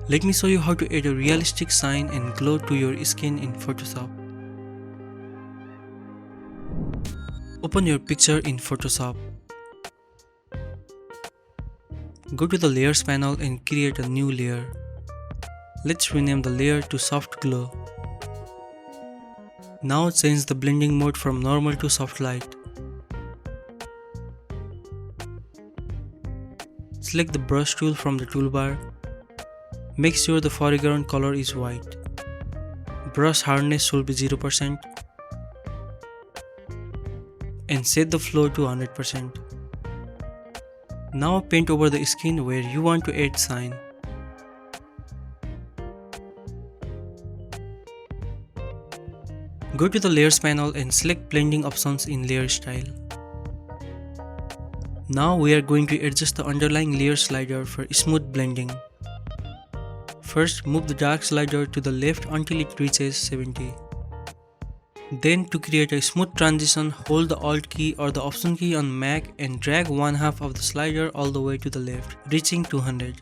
Let me show you how to add a realistic shine and glow to your skin in Photoshop. Open your picture in Photoshop. Go to the layers panel and create a new layer. Let's rename the layer to soft glow. Now change the blending mode from normal to soft light. Select the brush tool from the toolbar. Make sure the foreground color is white. Brush hardness should be 0% and set the flow to 100%. Now paint over the skin where you want to add shine. Go to the layers panel and select blending options in layer style. Now we are going to adjust the underlying layer slider for smooth blending. First, move the dark slider to the left until it reaches 70. Then, to create a smooth transition, hold the Alt key or the Option key on Mac and drag one half of the slider all the way to the left, reaching 200.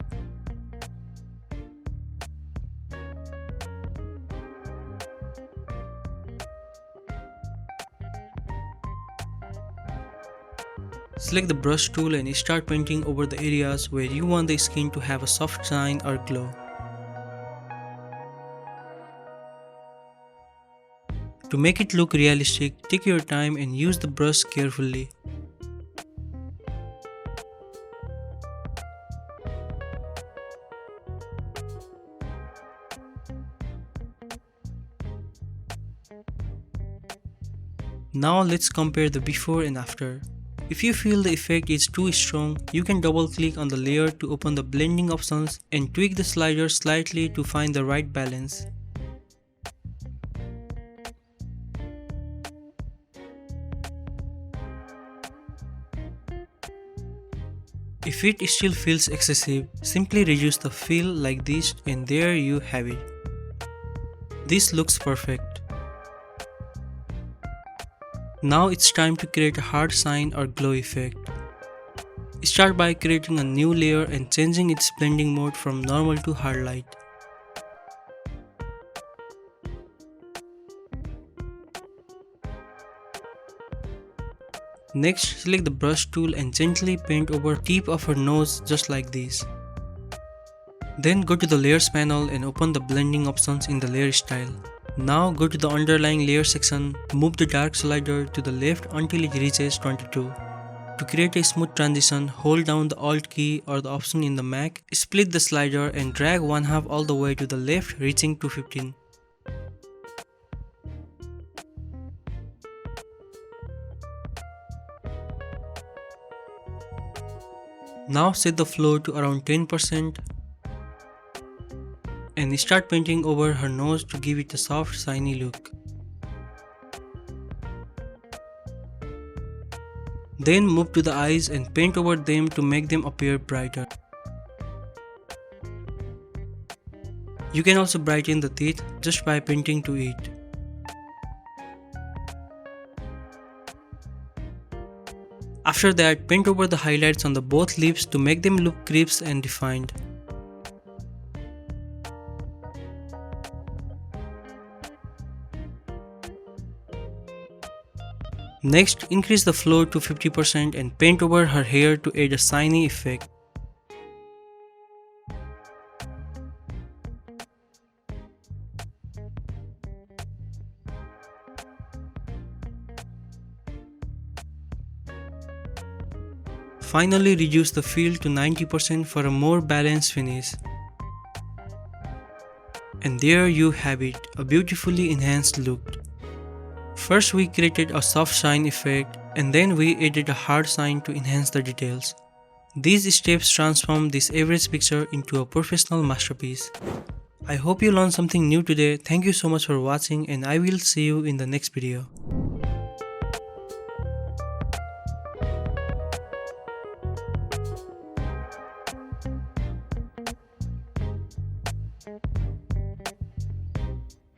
Select the brush tool and start painting over the areas where you want the skin to have a soft shine or glow. To make it look realistic, take your time and use the brush carefully. Now let's compare the before and after. If you feel the effect is too strong, you can double click on the layer to open the blending options and tweak the slider slightly to find the right balance. If it still feels excessive, simply reduce the fill like this and there you have it. This looks perfect. Now it's time to create a hard shine or glow effect. Start by creating a new layer and changing its blending mode from normal to hard light. Next, select the brush tool and gently paint over the tip of her nose just like this. Then go to the layers panel and open the blending options in the layer style. Now go to the underlying layer section, move the dark slider to the left until it reaches 22. To create a smooth transition, hold down the Alt key or the option in the Mac, split the slider and drag one half all the way to the left reaching to 15. Now set the flow to around 10% and start painting over her nose to give it a soft, shiny look. Then move to the eyes and paint over them to make them appear brighter. You can also brighten the teeth just by painting to it. After that, paint over the highlights on the both lips to make them look crisp and defined. Next, increase the flow to 50% and paint over her hair to add a shiny effect. Finally, reduce the fill to 90% for a more balanced finish. And there you have it, a beautifully enhanced look. First we created a soft shine effect and then we added a hard shine to enhance the details. These steps transform this average picture into a professional masterpiece. I hope you learned something new today. Thank you so much for watching and I will see you in the next video.